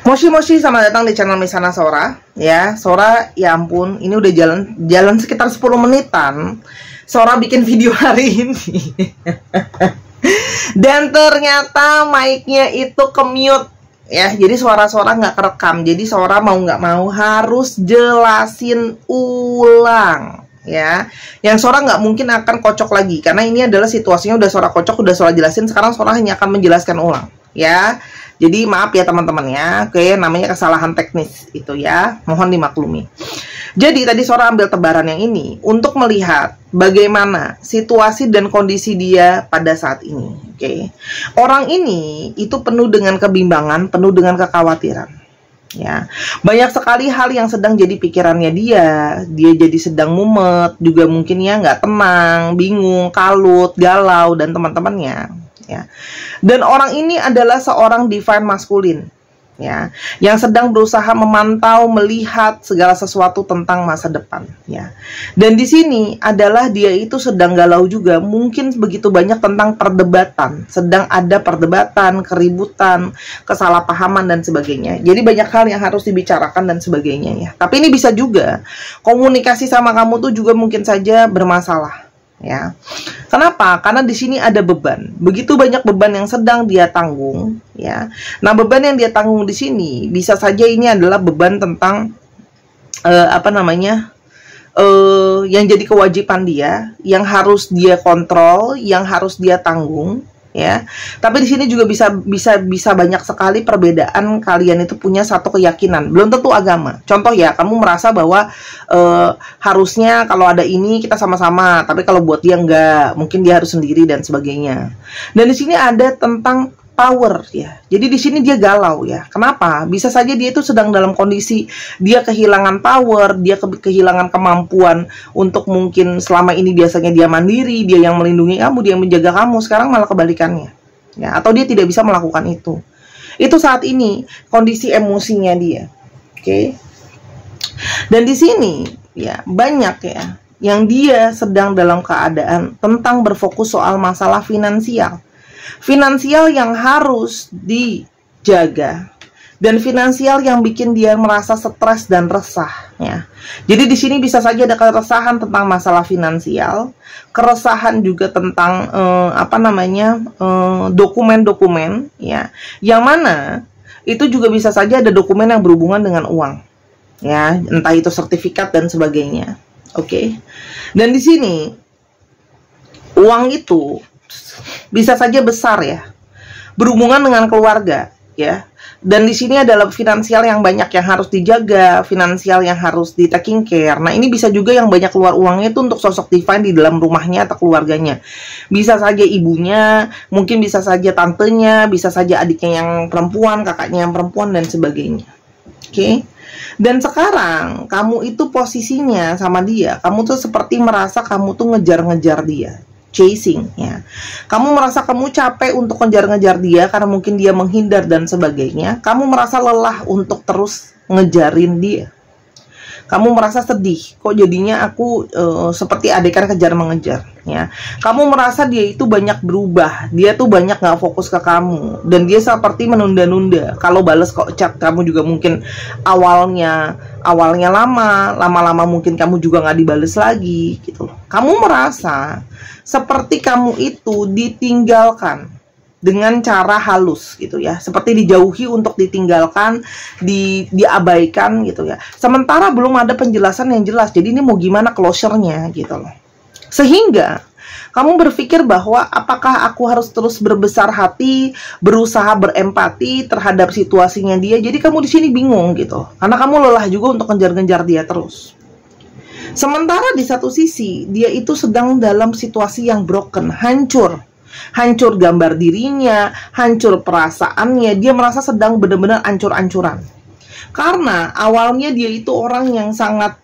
Moshi, selamat datang di channel Misana Sora. Ya, Sora, ya ampun, ini udah jalan sekitar 10 menitan. Sora bikin video hari ini. Dan ternyata mic-nya itu ke-mute. Ya, jadi suara-suara nggak kerekam. Jadi Sora mau nggak mau harus jelasin ulang. Ya, yang Sora nggak mungkin akan kocok lagi. Karena ini adalah situasinya udah Sora kocok, udah Sora jelasin. Sekarang Sora hanya akan menjelaskan ulang. Ya, jadi maaf ya teman-teman ya, oke, namanya kesalahan teknis itu ya, mohon dimaklumi. Jadi tadi Sora ambil tebaran yang ini untuk melihat bagaimana situasi dan kondisi dia pada saat ini, oke. Orang ini itu penuh dengan kebimbangan, penuh dengan kekhawatiran. Ya, banyak sekali hal yang sedang jadi pikirannya dia jadi sedang mumet, juga mungkin ya nggak tenang, bingung, kalut, galau, dan teman-temannya. Ya. Dan orang ini adalah seorang divine maskulin, ya, yang sedang berusaha memantau, melihat segala sesuatu tentang masa depan, ya. Dan di sini adalah dia itu sedang galau juga, mungkin begitu banyak tentang perdebatan, sedang ada perdebatan, keributan, kesalahpahaman dan sebagainya. Jadi banyak hal yang harus dibicarakan dan sebagainya ya. Tapi ini bisa juga komunikasi sama kamu tuh juga mungkin saja bermasalah. Ya, kenapa? Karena di sini ada beban, begitu banyak beban yang sedang dia tanggung, ya. Nah, beban yang dia tanggung di sini bisa saja ini adalah beban tentang yang jadi kewajiban dia, yang harus dia kontrol, yang harus dia tanggung, ya. Tapi di sini juga bisa banyak sekali perbedaan. Kalian itu punya satu keyakinan, belum tentu agama. Contoh ya, kamu merasa bahwa harusnya kalau ada ini kita sama-sama, tapi kalau buat dia enggak, mungkin dia harus sendiri dan sebagainya. Dan di sini ada tentang power ya. Jadi di sini dia galau ya. Kenapa? Bisa saja dia itu sedang dalam kondisi dia kehilangan power, dia kehilangan kemampuan untuk mungkin selama ini biasanya dia mandiri, dia yang melindungi kamu, dia yang menjaga kamu, sekarang malah kebalikannya. Ya, atau dia tidak bisa melakukan itu. Itu saat ini kondisi emosinya dia. Oke. Dan di sini ya banyak ya yang dia sedang dalam keadaan tentang berfokus soal masalah finansial. Finansial yang harus dijaga dan finansial yang bikin dia merasa stres dan resah ya. Jadi di sini bisa saja ada keresahan tentang masalah finansial, keresahan juga tentang dokumen-dokumen ya. Yang mana itu juga bisa saja ada dokumen yang berhubungan dengan uang. Ya, entah itu sertifikat dan sebagainya. Oke. Dan di sini uang itu bisa saja besar ya, berhubungan dengan keluarga ya. Dan di sini adalah finansial yang banyak yang harus dijaga, finansial yang harus di taking care. Nah, ini bisa juga yang banyak keluar uangnya itu untuk sosok divine di dalam rumahnya atau keluarganya. Bisa saja ibunya, mungkin bisa saja tantenya, bisa saja adiknya yang perempuan, kakaknya yang perempuan dan sebagainya. Oke. Dan sekarang kamu itu posisinya sama dia, kamu tuh seperti merasa kamu tuh ngejar-ngejar dia, chasing ya. Kamu merasa kamu capek untuk ngejar-ngejar dia karena mungkin dia menghindar dan sebagainya. Kamu merasa lelah untuk terus ngejarin dia. Kamu merasa sedih, kok jadinya aku seperti adegan kejar mengejar ya. Kamu merasa dia itu banyak berubah, dia tuh banyak gak fokus ke kamu, dan dia seperti menunda-nunda. Kalau bales kok chat kamu juga mungkin awalnya lama-lama mungkin kamu juga gak dibales lagi gitu loh. Kamu merasa seperti kamu itu ditinggalkan dengan cara halus gitu ya, seperti dijauhi untuk ditinggalkan, diabaikan gitu ya. Sementara belum ada penjelasan yang jelas. Jadi ini mau gimana closure-nya gitu loh. Sehingga kamu berpikir bahwa apakah aku harus terus berbesar hati, berusaha berempati terhadap situasinya dia. Jadi kamu di sini bingung gitu. Karena kamu lelah juga untuk ngejar-ngejar dia terus. Sementara di satu sisi dia itu sedang dalam situasi yang broken, hancur gambar dirinya, hancur perasaannya. Dia merasa sedang benar-benar hancur-hancuran. Karena awalnya dia itu orang yang sangat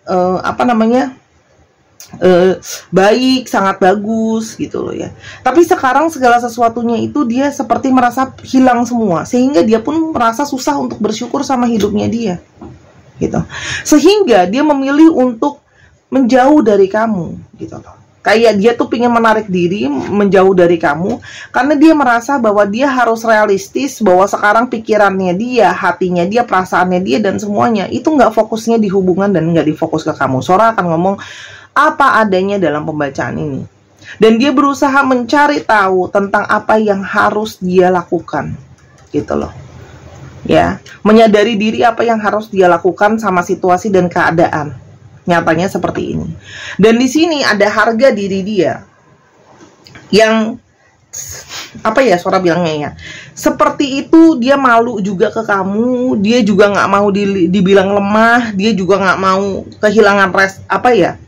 baik, sangat bagus gitu loh ya. Tapi sekarang segala sesuatunya itu dia seperti merasa hilang semua, sehingga dia pun merasa susah untuk bersyukur sama hidupnya dia gitu. Sehingga dia memilih untuk menjauh dari kamu gitu loh. Kayak dia tuh pengen menarik diri, menjauh dari kamu, karena dia merasa bahwa dia harus realistis, bahwa sekarang pikirannya dia, hatinya dia, perasaannya dia, dan semuanya itu nggak fokusnya di hubungan dan nggak difokus ke kamu. Sora akan ngomong apa adanya dalam pembacaan ini. Dan dia berusaha mencari tahu tentang apa yang harus dia lakukan, gitu loh. Ya, menyadari diri apa yang harus dia lakukan sama situasi dan keadaan. Nyatanya seperti ini. Dan di sini ada harga diri dia yang apa ya Sora bilangnya ya, seperti itu. Dia malu juga ke kamu, dia juga nggak mau dibilang lemah, dia juga nggak mau kehilangan apa ya,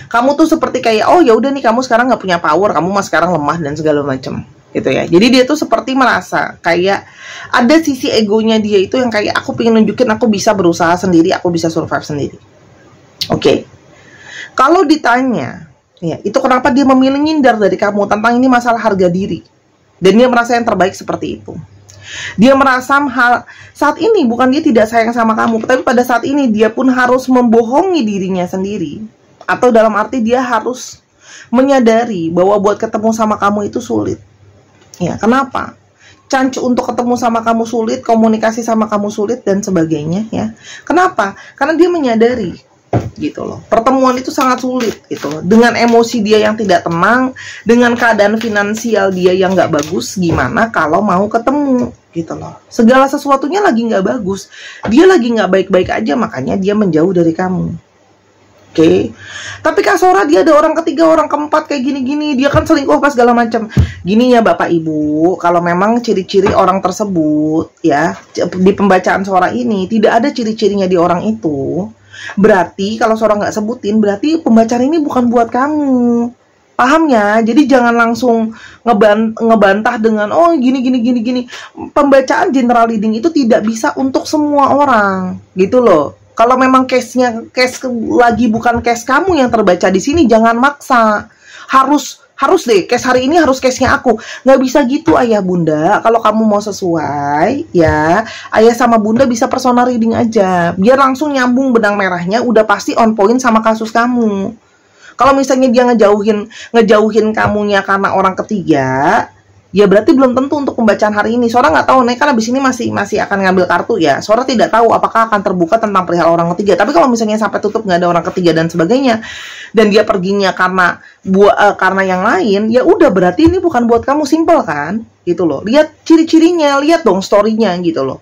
kamu tuh seperti kayak oh ya udah nih kamu sekarang nggak punya power, kamu mah sekarang lemah dan segala macam gitu ya. Jadi dia tuh seperti merasa kayak ada sisi egonya dia itu yang kayak aku pengen nunjukin aku bisa berusaha sendiri, aku bisa survive sendiri. Oke. Kalau ditanya, ya, itu kenapa dia memilih ngindar dari kamu tentang ini masalah harga diri. Dan dia merasa yang terbaik seperti itu. Dia merasa saat ini bukan dia tidak sayang sama kamu, tapi pada saat ini dia pun harus membohongi dirinya sendiri. Atau dalam arti dia harus menyadari bahwa buat ketemu sama kamu itu sulit. Ya, kenapa? Chance untuk ketemu sama kamu sulit, komunikasi sama kamu sulit, dan sebagainya ya. Kenapa? Karena dia menyadari gitu loh, pertemuan itu sangat sulit gitu loh. Dengan emosi dia yang tidak tenang, dengan keadaan finansial dia yang nggak bagus, gimana kalau mau ketemu gitu loh. Segala sesuatunya lagi nggak bagus, dia lagi nggak baik-baik aja, makanya dia menjauh dari kamu. Oke. Tapi Kak Sora dia ada orang ketiga, orang keempat kayak gini-gini, dia kan selingkuh pas segala macam. Gini ya Bapak Ibu, kalau memang ciri-ciri orang tersebut ya di pembacaan Sora ini tidak ada ciri-cirinya di orang itu, berarti kalau Sora nggak sebutin, berarti pembacaan ini bukan buat kamu. Paham ya? Jadi jangan langsung ngebantah dengan oh gini. Pembacaan general reading itu tidak bisa untuk semua orang, gitu loh. Kalau memang case lagi bukan case kamu yang terbaca di sini, jangan maksa. Harus deh, case hari ini harus case-nya aku. Nggak bisa gitu ayah bunda. Kalau kamu mau sesuai, ya ayah sama bunda bisa personal reading aja. Biar langsung nyambung benang merahnya, udah pasti on point sama kasus kamu. Kalau misalnya dia ngejauhin kamunya karena orang ketiga, ya berarti belum tentu untuk pembacaan hari ini. Sora nggak tahu nih, kan abis ini masih akan ngambil kartu ya. Sora tidak tahu apakah akan terbuka tentang perihal orang ketiga. Tapi kalau misalnya sampai tutup nggak ada orang ketiga dan sebagainya, dan dia perginya karena yang lain, ya udah berarti ini bukan buat kamu, simple kan? Gitu loh. Lihat ciri-cirinya, lihat dong story-nya gitu loh.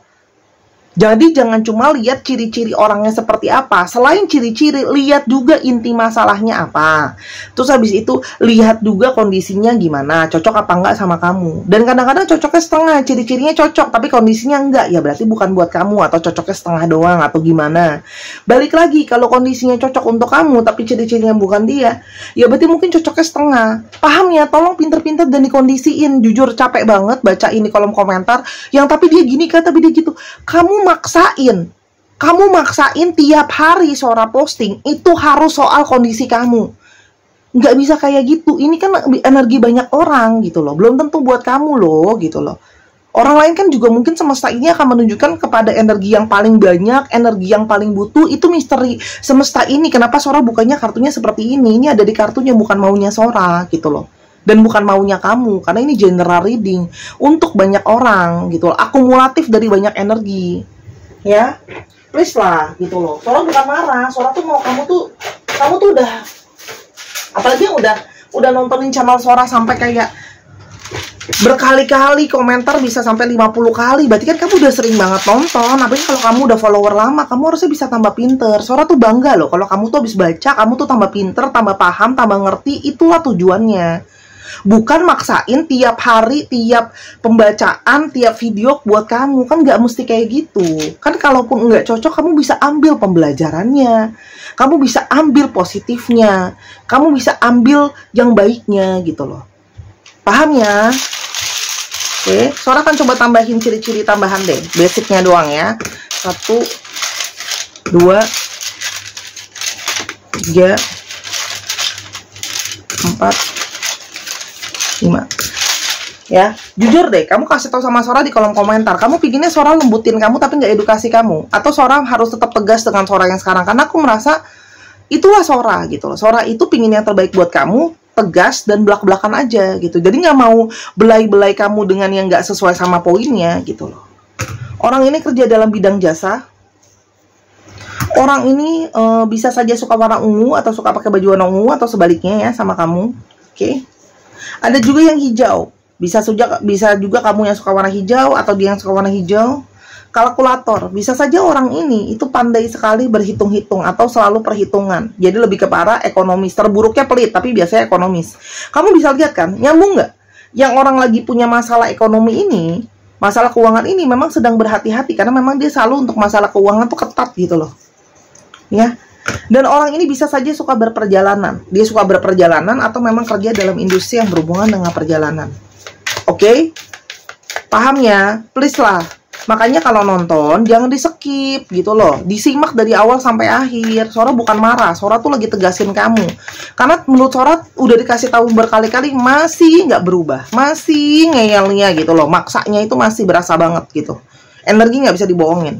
Jadi jangan cuma lihat ciri-ciri orangnya seperti apa. Selain ciri-ciri, lihat juga inti masalahnya apa. Terus habis itu lihat juga kondisinya gimana, cocok apa enggak sama kamu. Dan kadang-kadang cocoknya setengah, ciri-cirinya cocok tapi kondisinya enggak, ya berarti bukan buat kamu, atau cocoknya setengah doang atau gimana. Balik lagi, kalau kondisinya cocok untuk kamu tapi ciri-cirinya bukan dia, ya berarti mungkin cocoknya setengah. Paham ya? Tolong pinter-pinter dan dikondisiin. Jujur capek banget baca ini kolom komentar yang tapi dia gini kan, tapi dia gitu. Kamu maksain tiap hari Sora posting itu harus soal kondisi kamu. Nggak bisa kayak gitu. Ini kan energi banyak orang gitu loh. Belum tentu buat kamu loh gitu loh. Orang lain kan juga mungkin semesta ini akan menunjukkan kepada energi yang paling banyak, energi yang paling butuh. Itu misteri semesta ini. Kenapa Sora bukannya kartunya seperti ini? Ini ada di kartunya, bukan maunya Sora gitu loh. Dan bukan maunya kamu, karena ini general reading untuk banyak orang gitu loh. Akumulatif dari banyak energi. Ya, please lah gitu loh. Sora bukan marah, Sora tuh mau kamu tuh udah, apalagi yang udah nontonin channel Sora sampai kayak berkali-kali komentar bisa sampai 50 kali. Berarti kan kamu udah sering banget nonton. Apalagi kalau kamu udah follower lama, kamu harusnya bisa tambah pinter. Sora tuh bangga loh kalau kamu tuh habis baca, kamu tuh tambah pinter, tambah paham, tambah ngerti. Itulah tujuannya. Bukan maksain tiap hari, tiap pembacaan, tiap video buat kamu. Kan nggak mesti kayak gitu. Kan kalaupun nggak cocok, kamu bisa ambil pembelajarannya. Kamu bisa ambil positifnya. Kamu bisa ambil yang baiknya gitu loh. Paham ya? Oke, Sora akan coba tambahin ciri-ciri tambahan deh. Basicnya doang ya. 1, 2, 3, 4, 5. Ya, jujur deh, kamu kasih tahu sama Sora di kolom komentar. Kamu pinginnya Sora lembutin kamu tapi nggak edukasi kamu, atau Sora harus tetap tegas dengan Sora yang sekarang? Karena aku merasa itulah Sora gitu loh. Sora itu pingin yang terbaik buat kamu, tegas dan belak-belakan aja gitu. Jadi nggak mau belai-belai kamu dengan yang nggak sesuai sama poinnya gitu loh. Orang ini kerja dalam bidang jasa. Orang ini bisa saja suka warna ungu atau suka pakai baju warna ungu atau sebaliknya ya sama kamu. Oke. Ada juga yang hijau. Bisa juga kamu yang suka warna hijau atau dia yang suka warna hijau. Kalkulator, bisa saja orang ini itu pandai sekali berhitung-hitung atau selalu perhitungan. Jadi lebih ke arah ekonomis. Terburuknya pelit, tapi biasanya ekonomis. Kamu bisa lihat kan, nyambung nggak? Yang orang lagi punya masalah ekonomi ini, masalah keuangan ini memang sedang berhati-hati karena memang dia selalu untuk masalah keuangan tuh ketat gitu loh. Ya. Dan orang ini bisa saja suka berperjalanan. Dia suka berperjalanan atau memang kerja dalam industri yang berhubungan dengan perjalanan. Oke? Paham ya? Please lah. Makanya kalau nonton jangan di skip gitu loh, disimak dari awal sampai akhir. Sora bukan marah, Sora tuh lagi tegasin kamu. Karena menurut Sora udah dikasih tahu berkali-kali masih nggak berubah, masih ngeyelnya gitu loh, maksanya itu masih berasa banget gitu. Energi nggak bisa dibohongin.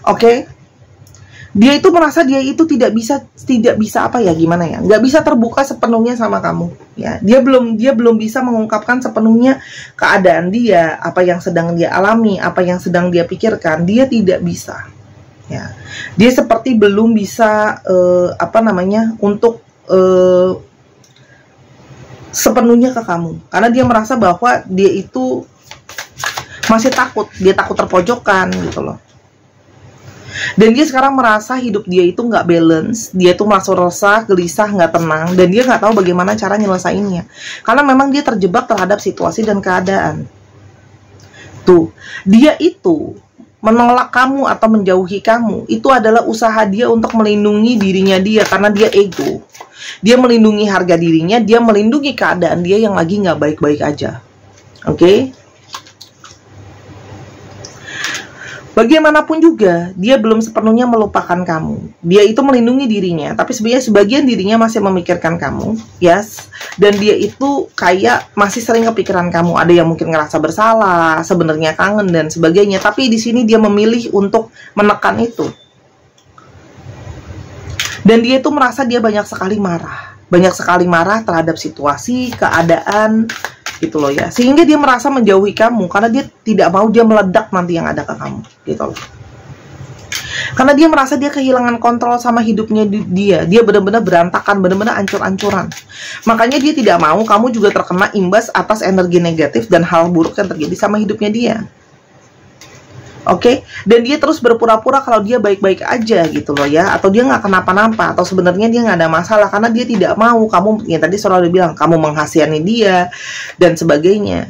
Oke? Dia itu merasa dia itu tidak bisa apa ya, gimana ya, nggak bisa terbuka sepenuhnya sama kamu ya. Dia belum bisa mengungkapkan sepenuhnya keadaan dia, apa yang sedang dia alami, apa yang sedang dia pikirkan. Dia tidak bisa ya. Dia seperti belum bisa untuk sepenuhnya ke kamu, karena dia merasa bahwa dia itu masih takut, dia takut terpojokkan gitu loh. Dan dia sekarang merasa hidup dia itu nggak balance, dia itu merasa resah, gelisah, nggak tenang, dan dia nggak tahu bagaimana cara nyelesainnya. Karena memang dia terjebak terhadap situasi dan keadaan. Tuh, dia itu menolak kamu atau menjauhi kamu, itu adalah usaha dia untuk melindungi dirinya dia, karena dia ego. Dia melindungi harga dirinya, dia melindungi keadaan dia yang lagi nggak baik-baik aja. Oke? Bagaimanapun juga, dia belum sepenuhnya melupakan kamu. Dia itu melindungi dirinya, tapi sebenarnya sebagian dirinya masih memikirkan kamu, yes. Dan dia itu kayak masih sering kepikiran kamu. Ada yang mungkin ngerasa bersalah, sebenarnya kangen dan sebagainya. Tapi di sini dia memilih untuk menekan itu. Dan dia itu merasa dia banyak sekali marah terhadap situasi, keadaan, gitu loh ya, sehingga dia merasa menjauhi kamu karena dia tidak mau dia meledak nanti yang ada ke kamu gitu loh. Karena dia merasa dia kehilangan kontrol sama hidupnya dia benar-benar berantakan, benar-benar ancur-ancuran. Makanya dia tidak mau kamu juga terkena imbas atas energi negatif dan hal buruk yang terjadi sama hidupnya dia. Oke? Dan dia terus berpura-pura kalau dia baik-baik aja gitu loh ya, atau dia nggak kenapa-napa, atau sebenarnya dia nggak ada masalah karena dia tidak mau kamu, ya tadi Sora udah bilang, kamu menghasihani dia dan sebagainya.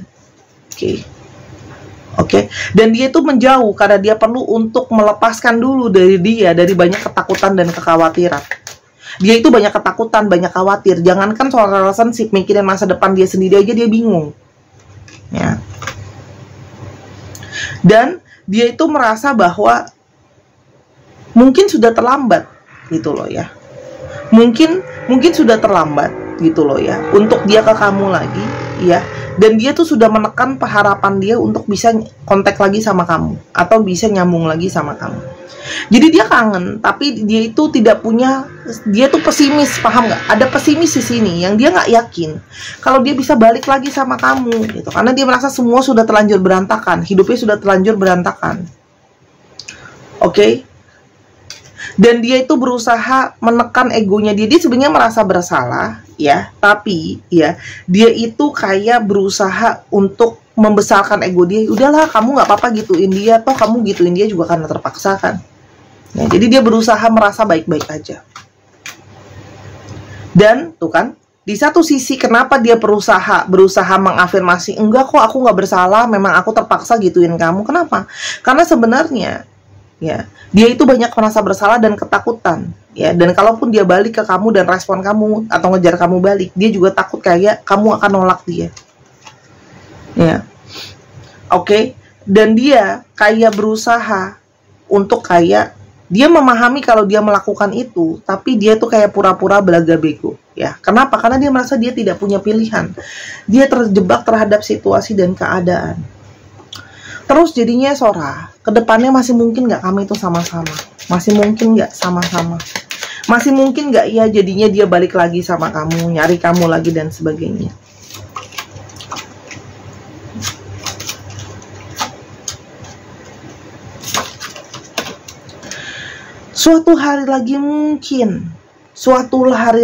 Oke? Dan dia itu menjauh karena dia perlu untuk melepaskan dulu dari banyak ketakutan dan kekhawatiran. Dia itu banyak ketakutan, banyak khawatir. Jangankan soal relationship, mikirin masa depan dia sendiri aja dia bingung. Ya. Dan dia itu merasa bahwa mungkin sudah terlambat gitu loh ya. Mungkin sudah terlambat gitu loh ya untuk dia ke kamu lagi ya. Dan dia tuh sudah menekan harapan dia untuk bisa kontak lagi sama kamu atau bisa nyambung lagi sama kamu. Jadi dia kangen, tapi dia itu tidak punya, dia tuh pesimis, paham nggak? Ada pesimis di sini yang dia nggak yakin kalau dia bisa balik lagi sama kamu, gitu. Karena dia merasa semua sudah terlanjur berantakan, hidupnya sudah terlanjur berantakan. Oke? Dan dia itu berusaha menekan egonya dia sebenarnya merasa bersalah, ya. Tapi, ya, dia itu kayak berusaha untuk membesarkan ego dia. Udahlah, kamu nggak apa-apa gituin dia, toh kamu gituin dia juga karena terpaksa kan. Ya, jadi dia berusaha merasa baik-baik aja. Dan tuh kan, di satu sisi kenapa dia berusaha mengafirmasi, enggak kok aku nggak bersalah, memang aku terpaksa gituin kamu. Kenapa? Karena sebenarnya ya, dia itu banyak merasa bersalah dan ketakutan. Ya, dan kalaupun dia balik ke kamu dan respon kamu atau ngejar kamu balik, dia juga takut kayak kamu akan nolak dia. Ya. Oke, dan dia kayak berusaha untuk kayak dia memahami kalau dia melakukan itu, tapi dia tuh kayak pura-pura belaga bego, ya. Kenapa? Karena dia merasa dia tidak punya pilihan. Dia terjebak terhadap situasi dan keadaan. Terus jadinya Sora, kedepannya masih mungkin nggak kami itu sama-sama? Masih mungkin nggak sama-sama? Masih mungkin nggak ya jadinya dia balik lagi sama kamu, nyari kamu lagi dan sebagainya. Suatu hari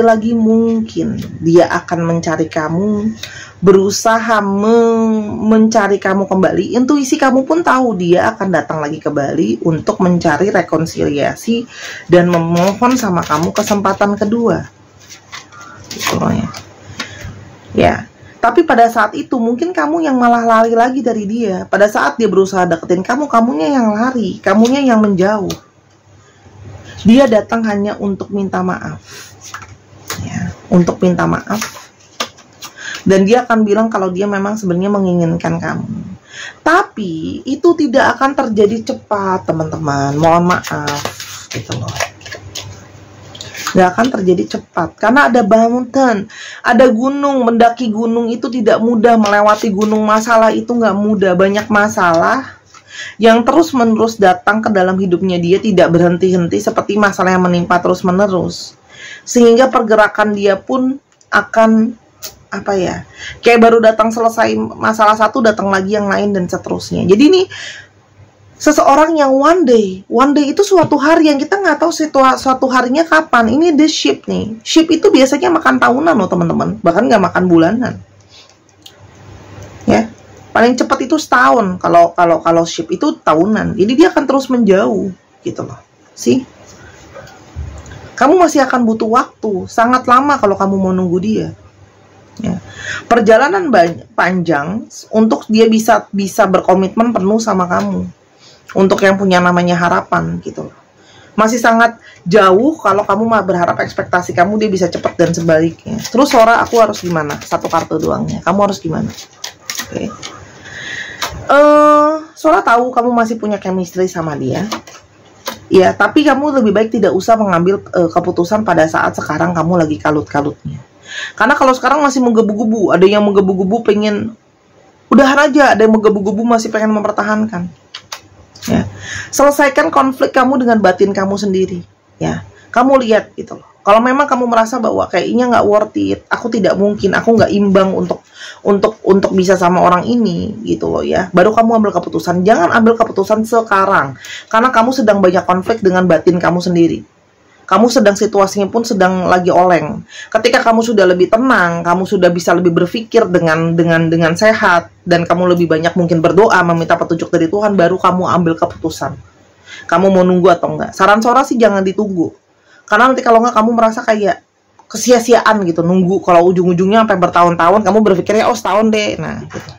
lagi mungkin dia akan mencari kamu, berusaha mencari kamu kembali. Intuisi kamu pun tahu dia akan datang lagi ke Bali untuk mencari rekonsiliasi dan memohon sama kamu kesempatan kedua. Gitu ya. Tapi pada saat itu mungkin kamu yang malah lari lagi dari dia. Pada saat dia berusaha deketin kamu, kamunya yang lari, kamunya yang menjauh. Dia datang hanya untuk minta maaf, ya, untuk minta maaf. Dan dia akan bilang kalau dia memang sebenarnya menginginkan kamu. Tapi itu tidak akan terjadi cepat, teman-teman. Mohon maaf, gitu loh. Gak akan terjadi cepat karena ada mountain, ada gunung. Mendaki gunung itu tidak mudah, melewati gunung masalah itu nggak mudah. Banyak masalah yang terus-menerus datang ke dalam hidupnya dia, tidak berhenti-henti, seperti masalah yang menimpa terus-menerus, sehingga pergerakan dia pun akan apa ya, kayak baru datang selesai masalah satu, datang lagi yang lain dan seterusnya. Jadi ini seseorang yang one day itu suatu hari yang kita nggak tahu suatu harinya kapan. Ini the ship nih. Ship itu biasanya makan tahunan loh teman-teman, bahkan nggak makan bulanan. Ya. Paling cepat itu setahun, kalau ship itu tahunan. Jadi dia akan terus menjauh, gitu loh. Sih, kamu masih akan butuh waktu sangat lama kalau kamu mau nunggu dia. Ya. Perjalanan panjang untuk dia bisa berkomitmen penuh sama kamu. Untuk yang punya namanya harapan, gitu loh. Masih sangat jauh kalau kamu mah berharap ekspektasi kamu dia bisa cepat dan sebaliknya. Terus Sora, aku harus gimana? Satu kartu doangnya. Kamu harus gimana? Oke. Sora tahu kamu masih punya chemistry sama dia. Ya, tapi kamu lebih baik tidak usah mengambil keputusan pada saat sekarang kamu lagi kalut-kalutnya. Karena kalau sekarang masih menggebu-gebu, ada yang menggebu-gebu pengen udahan aja, ada yang menggebu-gebu masih pengen mempertahankan. Ya. Selesaikan konflik kamu dengan batin kamu sendiri. Ya, kamu lihat gitu loh. Kalau memang kamu merasa bahwa kayaknya nggak worth it, aku tidak mungkin, aku nggak imbang untuk bisa sama orang ini, gitu loh ya. Baru kamu ambil keputusan. Jangan ambil keputusan sekarang, karena kamu sedang banyak konflik dengan batin kamu sendiri. Kamu sedang situasinya pun sedang lagi oleng. Ketika kamu sudah lebih tenang, kamu sudah bisa lebih berpikir dengan sehat, dan kamu lebih banyak mungkin berdoa, meminta petunjuk dari Tuhan, baru kamu ambil keputusan. Kamu mau nunggu atau enggak? Saran Sora sih jangan ditunggu. Karena nanti kalau nggak kamu merasa kayak kesia-siaan gitu, nunggu. Kalau ujung-ujungnya sampai bertahun-tahun, kamu berpikirnya, oh setahun deh. Nah, gitu.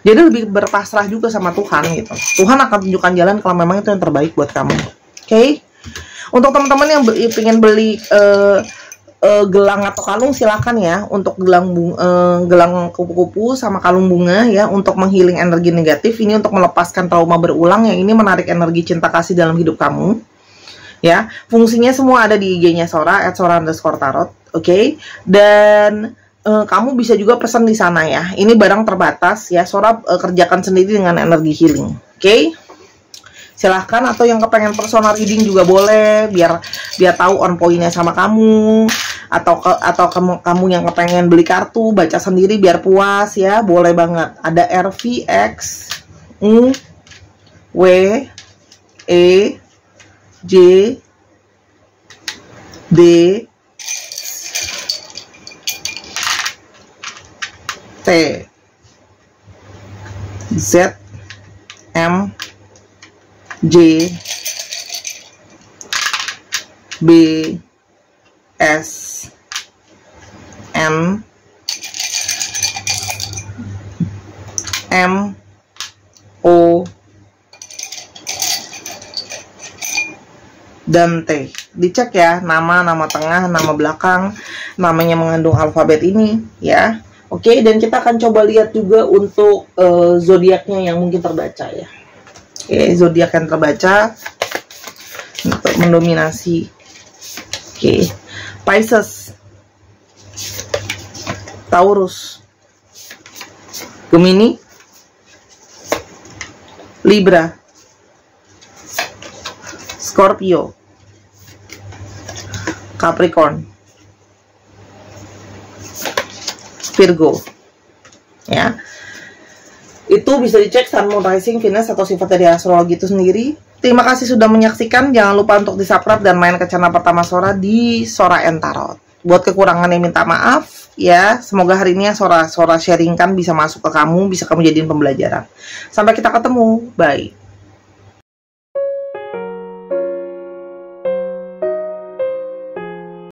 Jadi lebih berpasrah juga sama Tuhan gitu. Tuhan akan tunjukkan jalan kalau memang itu yang terbaik buat kamu. Oke? Untuk teman-teman yang ingin beli gelang atau kalung, silakan ya. Untuk gelang kupu-kupu sama kalung bunga ya, untuk menghealing energi negatif. Ini untuk melepaskan trauma berulang, yang ini menarik energi cinta kasih dalam hidup kamu. Ya, fungsinya semua ada di IG-nya Sora @sora_tarot, oke? Dan kamu bisa juga pesan di sana ya. Ini barang terbatas ya. Sora kerjakan sendiri dengan energi healing, oke? Silahkan, atau yang kepengen personal reading juga boleh, biar tahu on point-nya sama kamu, atau kamu yang kepengen beli kartu baca sendiri biar puas ya, boleh banget. Ada RVX WE J D T Z M J B S N M O dan T. Dicek ya, nama tengah, nama belakang, namanya mengandung alfabet ini ya. Oke, dan kita akan coba lihat juga untuk zodiaknya yang mungkin terbaca ya. Oke, zodiak yang terbaca untuk mendominasi. Oke, Pisces, Taurus, Gemini, Libra, Scorpio, Capricorn, Virgo. Ya. Itu bisa dicek Sun, Moon, Rising, Venus atau sifat dari astrologi itu sendiri. Terima kasih sudah menyaksikan. Jangan lupa untuk di-subscribe dan main ke channel Pertama Sora di Sora and Tarot. Buat kekurangannya minta maaf ya. Semoga hari ini yang Sora sharingkan bisa masuk ke kamu, bisa kamu jadiin pembelajaran. Sampai kita ketemu. Bye.